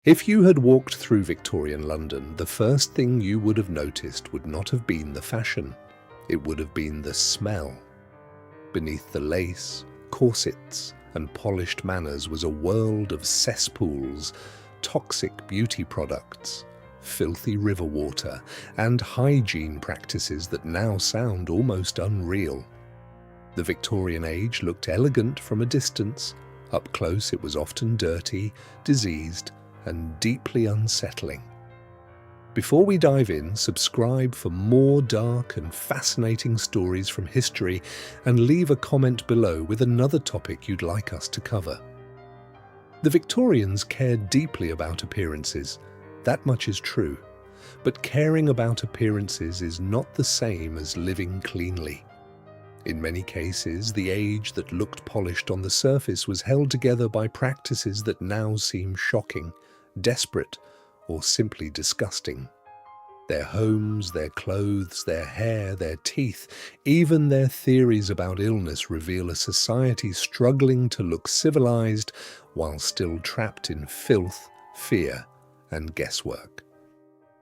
If you had walked through Victorian London, the first thing you would have noticed would not have been the fashion. It would have been the smell. Beneath the lace, corsets, and polished manners was a world of cesspools, toxic beauty products, filthy river water, and hygiene practices that now sound almost unreal. The Victorian age looked elegant from a distance. Up close it was often dirty, diseased, and deeply unsettling. Before we dive in, subscribe for more dark and fascinating stories from history and leave a comment below with another topic you'd like us to cover. The Victorians cared deeply about appearances. That much is true. But caring about appearances is not the same as living cleanly. In many cases, the age that looked polished on the surface was held together by practices that now seem shocking, desperate, or simply disgusting. Their homes, their clothes, their hair, their teeth, even their theories about illness reveal a society struggling to look civilized while still trapped in filth, fear, and guesswork.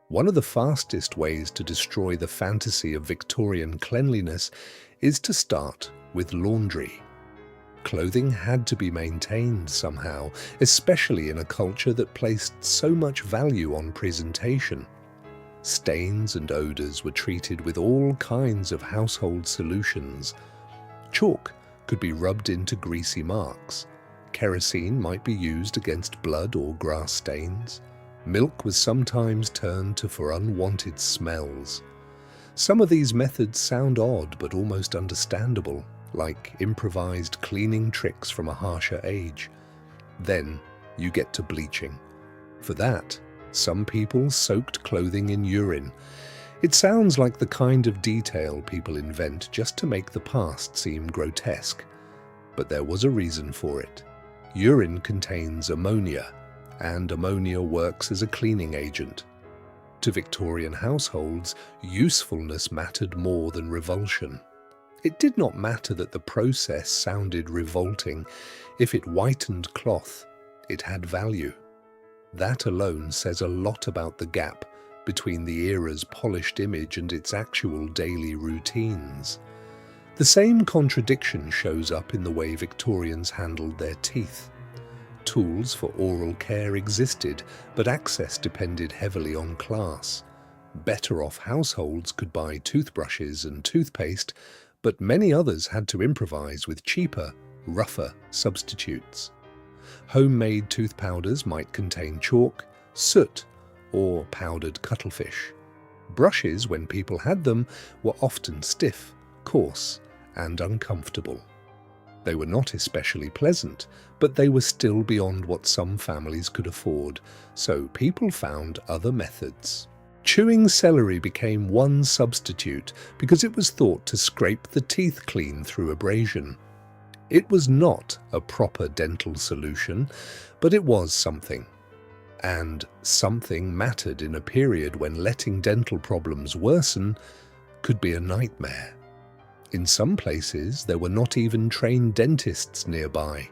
One of the fastest ways to destroy the fantasy of Victorian cleanliness is to start with laundry. Clothing had to be maintained somehow, especially in a culture that placed so much value on presentation. Stains and odors were treated with all kinds of household solutions. Chalk could be rubbed into greasy marks. Kerosene might be used against blood or grass stains. Milk was sometimes turned to for unwanted smells. Some of these methods sound odd but almost understandable, like improvised cleaning tricks from a harsher age. Then you get to bleaching. For that, some people soaked clothing in urine. It sounds like the kind of detail people invent just to make the past seem grotesque. But there was a reason for it. Urine contains ammonia, and ammonia works as a cleaning agent. To Victorian households, usefulness mattered more than revulsion. It did not matter that the process sounded revolting. If it whitened cloth, it had value. That alone says a lot about the gap between the era's polished image and its actual daily routines. The same contradiction shows up in the way Victorians handled their teeth. Tools for oral care existed, but access depended heavily on class. Better-off households could buy toothbrushes and toothpaste, but many others had to improvise with cheaper, rougher substitutes. Homemade tooth powders might contain chalk, soot, or powdered cuttlefish. Brushes, when people had them, were often stiff, coarse, and uncomfortable. They were not especially pleasant, but they were still beyond what some families could afford, so people found other methods. Chewing celery became one substitute because it was thought to scrape the teeth clean through abrasion. It was not a proper dental solution, but it was something. And something mattered in a period when letting dental problems worsen could be a nightmare. In some places, there were not even trained dentists nearby.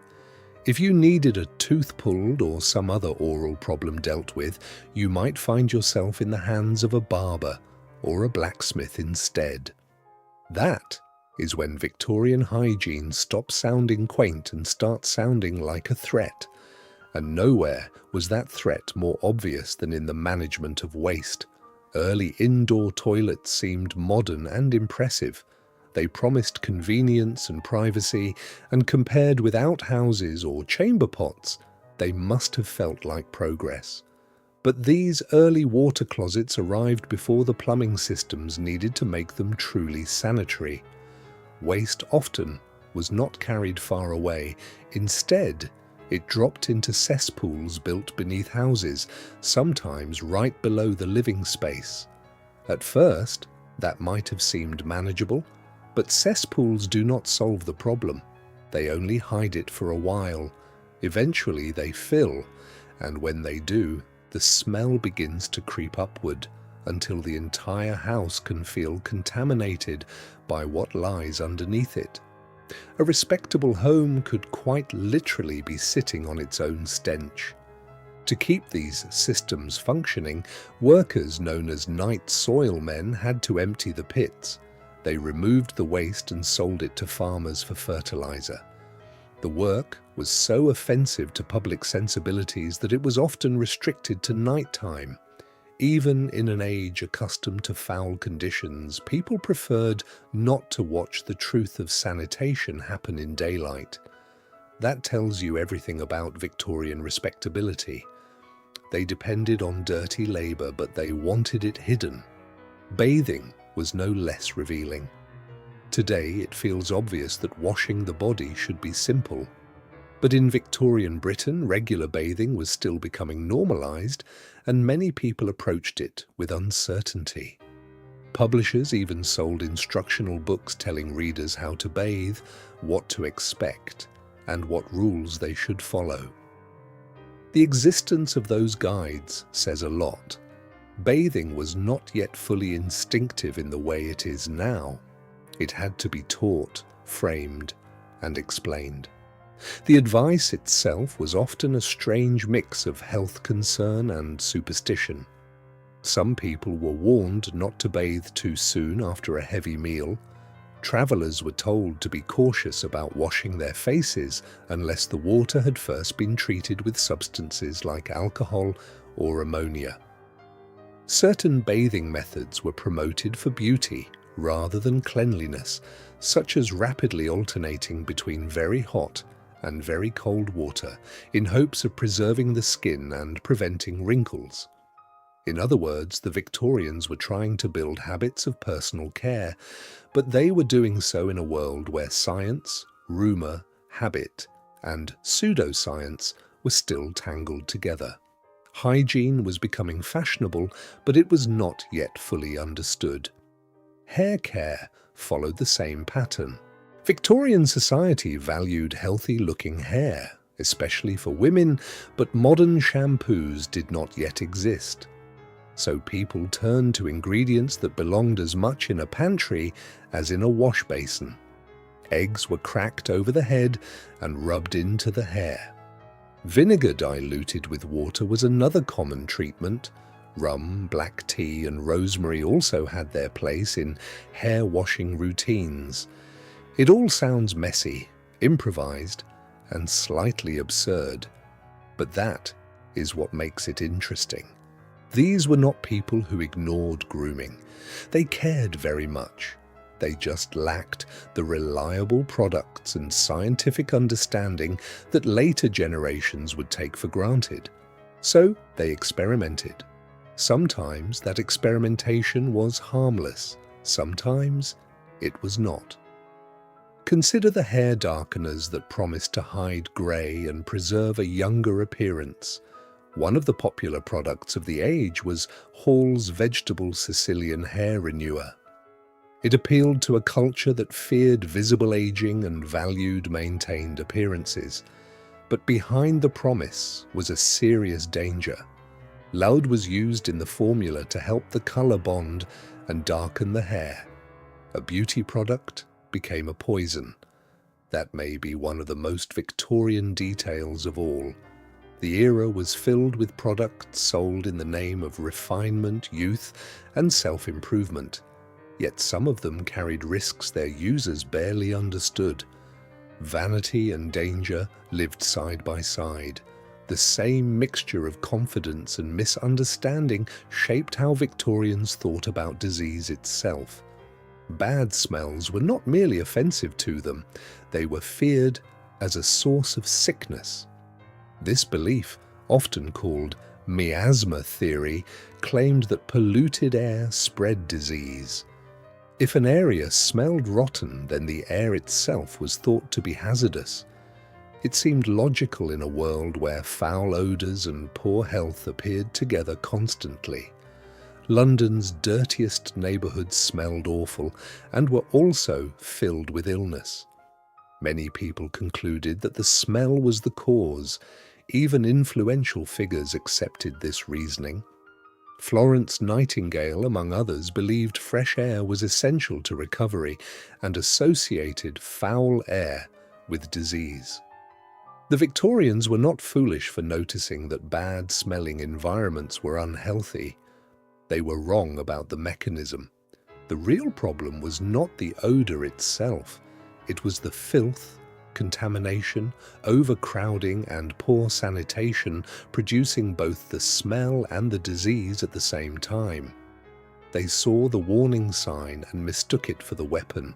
If you needed a tooth pulled or some other oral problem dealt with, you might find yourself in the hands of a barber or a blacksmith instead. That is when Victorian hygiene stopped sounding quaint and starts sounding like a threat. And nowhere was that threat more obvious than in the management of waste. Early indoor toilets seemed modern and impressive. They promised convenience and privacy, and compared with outhouses or chamber pots, they must have felt like progress. But these early water closets arrived before the plumbing systems needed to make them truly sanitary. Waste often was not carried far away. Instead, it dropped into cesspools built beneath houses, sometimes right below the living space. At first, that might have seemed manageable, but cesspools do not solve the problem. They only hide it for a while. Eventually they fill, and when they do, the smell begins to creep upward until the entire house can feel contaminated by what lies underneath it. A respectable home could quite literally be sitting on its own stench. To keep these systems functioning, workers known as night soil men had to empty the pits. They removed the waste and sold it to farmers for fertilizer. The work was so offensive to public sensibilities that it was often restricted to nighttime. Even in an age accustomed to foul conditions, people preferred not to watch the truth of sanitation happen in daylight. That tells you everything about Victorian respectability. They depended on dirty labor, but they wanted it hidden. Bathing was no less revealing. Today, it feels obvious that washing the body should be simple. But in Victorian Britain, regular bathing was still becoming normalized, and many people approached it with uncertainty. Publishers even sold instructional books telling readers how to bathe, what to expect, and what rules they should follow. The existence of those guides says a lot. Bathing was not yet fully instinctive in the way it is now. It had to be taught, framed, and explained. The advice itself was often a strange mix of health concern and superstition. Some people were warned not to bathe too soon after a heavy meal. Travelers were told to be cautious about washing their faces unless the water had first been treated with substances like alcohol or ammonia. Certain bathing methods were promoted for beauty rather than cleanliness, such as rapidly alternating between very hot and very cold water in hopes of preserving the skin and preventing wrinkles. In other words, the Victorians were trying to build habits of personal care, but they were doing so in a world where science, rumour, habit, and pseudoscience were still tangled together. Hygiene was becoming fashionable, but it was not yet fully understood. Hair care followed the same pattern. Victorian society valued healthy-looking hair, especially for women, but modern shampoos did not yet exist. So people turned to ingredients that belonged as much in a pantry as in a wash basin. Eggs were cracked over the head and rubbed into the hair. Vinegar diluted with water was another common treatment. Rum, black tea, and rosemary also had their place in hair washing routines. It all sounds messy, improvised, and slightly absurd. But that is what makes it interesting. These were not people who ignored grooming. They cared very much. They just lacked the reliable products and scientific understanding that later generations would take for granted. So they experimented. Sometimes that experimentation was harmless. Sometimes it was not. Consider the hair darkeners that promised to hide grey and preserve a younger appearance. One of the popular products of the age was Hall's Vegetable Sicilian Hair Renewer. It appealed to a culture that feared visible aging and valued maintained appearances. But behind the promise was a serious danger. Loud was used in the formula to help the colour bond and darken the hair. A beauty product became a poison. That may be one of the most Victorian details of all. The era was filled with products sold in the name of refinement, youth, and self-improvement. Yet some of them carried risks their users barely understood. Vanity and danger lived side by side. The same mixture of confidence and misunderstanding shaped how Victorians thought about disease itself. Bad smells were not merely offensive to them, they were feared as a source of sickness. This belief, often called miasma theory, claimed that polluted air spread disease. If an area smelled rotten, then the air itself was thought to be hazardous. It seemed logical in a world where foul odours and poor health appeared together constantly. London's dirtiest neighbourhoods smelled awful and were also filled with illness. Many people concluded that the smell was the cause. Even influential figures accepted this reasoning. Florence Nightingale, among others, believed fresh air was essential to recovery and associated foul air with disease. The Victorians were not foolish for noticing that bad-smelling environments were unhealthy. They were wrong about the mechanism. The real problem was not the odor itself. It was the filth, contamination, overcrowding, and poor sanitation producing both the smell and the disease at the same time. They saw the warning sign and mistook it for the weapon.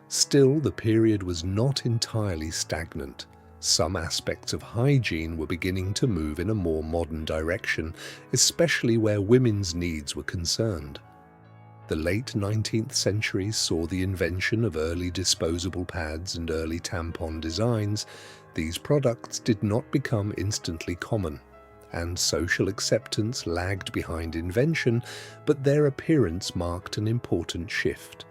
Still, the period was not entirely stagnant. Some aspects of hygiene were beginning to move in a more modern direction, especially where women's needs were concerned. The late 19th century saw the invention of early disposable pads and early tampon designs. These products did not become instantly common, and social acceptance lagged behind invention, but their appearance marked an important shift.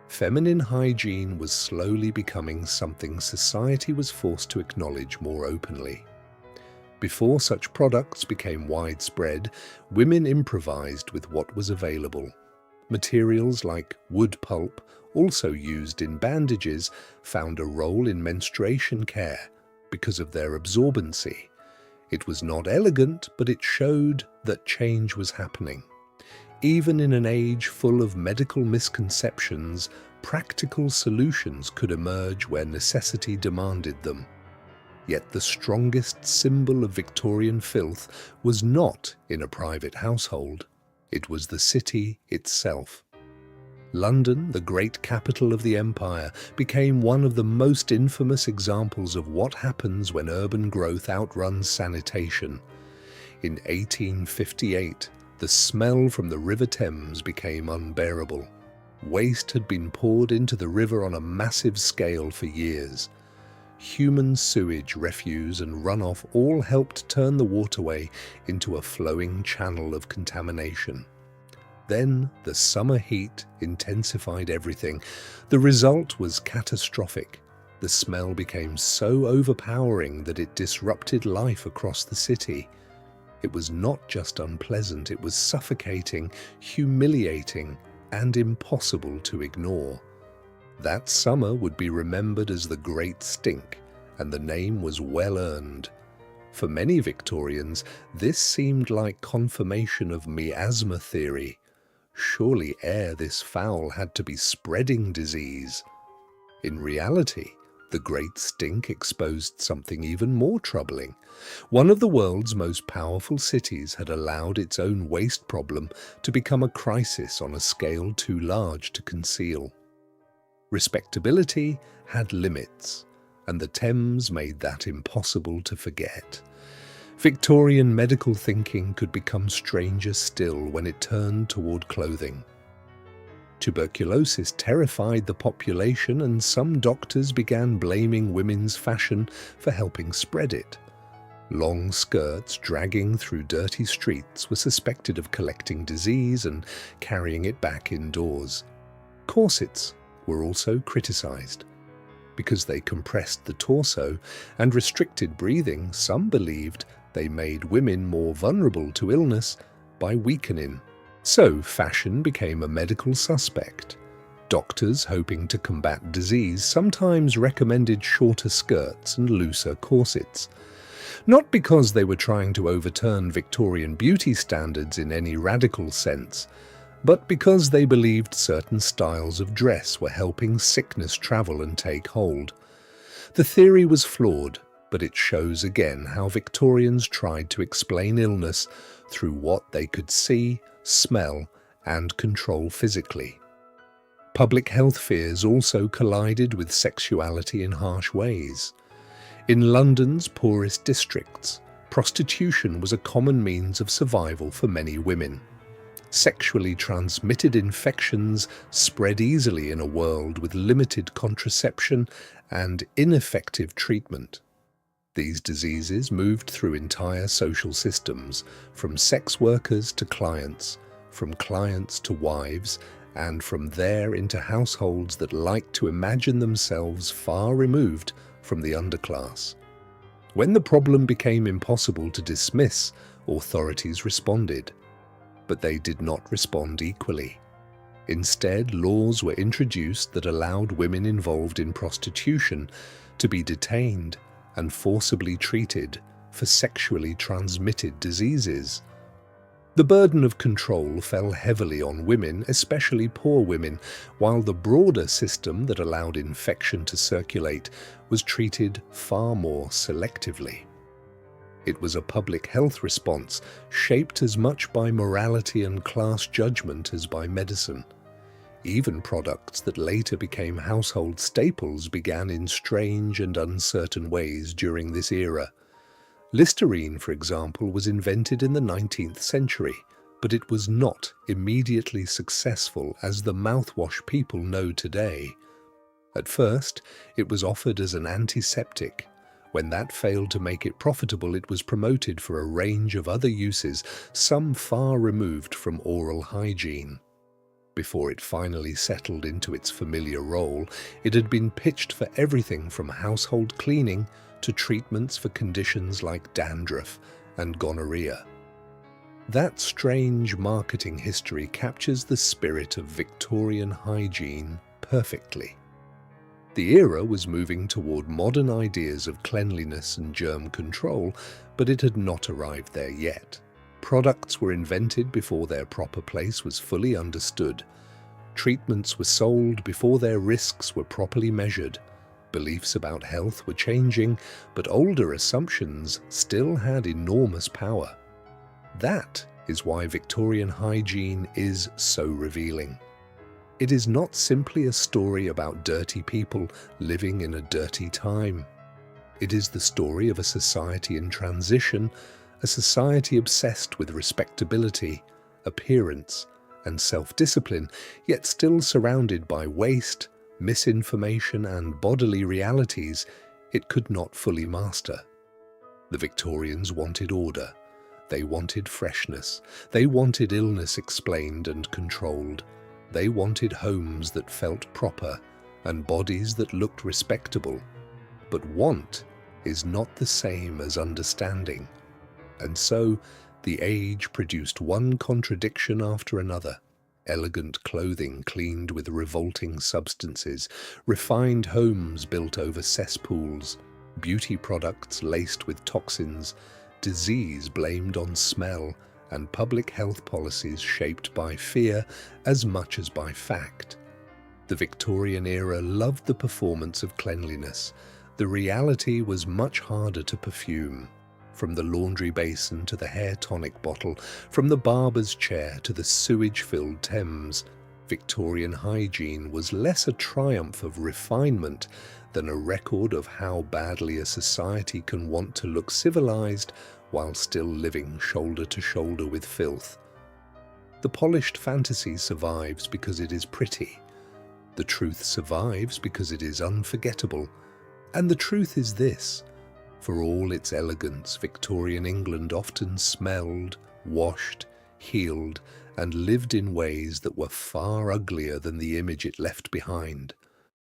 Feminine hygiene was slowly becoming something society was forced to acknowledge more openly. Before such products became widespread, women improvised with what was available. Materials like wood pulp, also used in bandages, found a role in menstruation care because of their absorbency. It was not elegant, but it showed that change was happening. Even in an age full of medical misconceptions, practical solutions could emerge where necessity demanded them. Yet the strongest symbol of Victorian filth was not in a private household. It was the city itself. London, the great capital of the empire, became one of the most infamous examples of what happens when urban growth outruns sanitation. In 1858, the smell from the River Thames became unbearable. Waste had been poured into the river on a massive scale for years. Human sewage, refuse, and runoff all helped turn the waterway into a flowing channel of contamination. Then the summer heat intensified everything. The result was catastrophic. The smell became so overpowering that it disrupted life across the city. It was not just unpleasant, it was suffocating, humiliating, and impossible to ignore. That summer would be remembered as the Great Stink, and the name was well earned. For many Victorians, this seemed like confirmation of miasma theory. Surely air this foul had to be spreading disease. In reality, the Great Stink exposed something even more troubling. One of the world's most powerful cities had allowed its own waste problem to become a crisis on a scale too large to conceal. Respectability had limits, and the Thames made that impossible to forget. Victorian medical thinking could become stranger still when it turned toward clothing. Tuberculosis terrified the population, and some doctors began blaming women's fashion for helping spread it. Long skirts dragging through dirty streets were suspected of collecting disease and carrying it back indoors. Corsets were also criticized. Because they compressed the torso and restricted breathing, some believed they made women more vulnerable to illness by weakening. So fashion became a medical suspect. Doctors, hoping to combat disease, sometimes recommended shorter skirts and looser corsets. Not because they were trying to overturn Victorian beauty standards in any radical sense, but because they believed certain styles of dress were helping sickness travel and take hold. The theory was flawed, but it shows again how Victorians tried to explain illness through what they could see, smell, and control physically. Public health fears also collided with sexuality in harsh ways. In London's poorest districts, prostitution was a common means of survival for many women. Sexually transmitted infections spread easily in a world with limited contraception and ineffective treatment. These diseases moved through entire social systems, from sex workers to clients, from clients to wives, and from there into households that liked to imagine themselves far removed from the underclass. When the problem became impossible to dismiss, authorities responded. But they did not respond equally. Instead, laws were introduced that allowed women involved in prostitution to be detained and forcibly treated for sexually transmitted diseases. The burden of control fell heavily on women, especially poor women, while the broader system that allowed infection to circulate was treated far more selectively. It was a public health response shaped as much by morality and class judgment as by medicine. Even products that later became household staples began in strange and uncertain ways during this era. Listerine, for example, was invented in the 19th century, but it was not immediately successful as the mouthwash people know today. At first, it was offered as an antiseptic. When that failed to make it profitable, it was promoted for a range of other uses, some far removed from oral hygiene. Before it finally settled into its familiar role, it had been pitched for everything from household cleaning to treatments for conditions like dandruff and gonorrhea. That strange marketing history captures the spirit of Victorian hygiene perfectly. The era was moving toward modern ideas of cleanliness and germ control, but it had not arrived there yet. Products were invented before their proper place was fully understood. Treatments were sold before their risks were properly measured. Beliefs about health were changing, but older assumptions still had enormous power. That is why Victorian hygiene is so revealing. It is not simply a story about dirty people living in a dirty time. It is the story of a society in transition, a society obsessed with respectability, appearance, and self-discipline, yet still surrounded by waste, misinformation, and bodily realities it could not fully master. The Victorians wanted order. They wanted freshness. They wanted illness explained and controlled. They wanted homes that felt proper and bodies that looked respectable. But want is not the same as understanding. And so, the age produced one contradiction after another. Elegant clothing cleaned with revolting substances, refined homes built over cesspools, beauty products laced with toxins, disease blamed on smell, and public health policies shaped by fear as much as by fact. The Victorian era loved the performance of cleanliness. The reality was much harder to perfume. From the laundry basin to the hair tonic bottle, from the barber's chair to the sewage-filled Thames, Victorian hygiene was less a triumph of refinement than a record of how badly a society can want to look civilized while still living shoulder to shoulder with filth. The polished fantasy survives because it is pretty. The truth survives because it is unforgettable. And the truth is this: for all its elegance, Victorian England often smelled, washed, healed, and lived in ways that were far uglier than the image it left behind.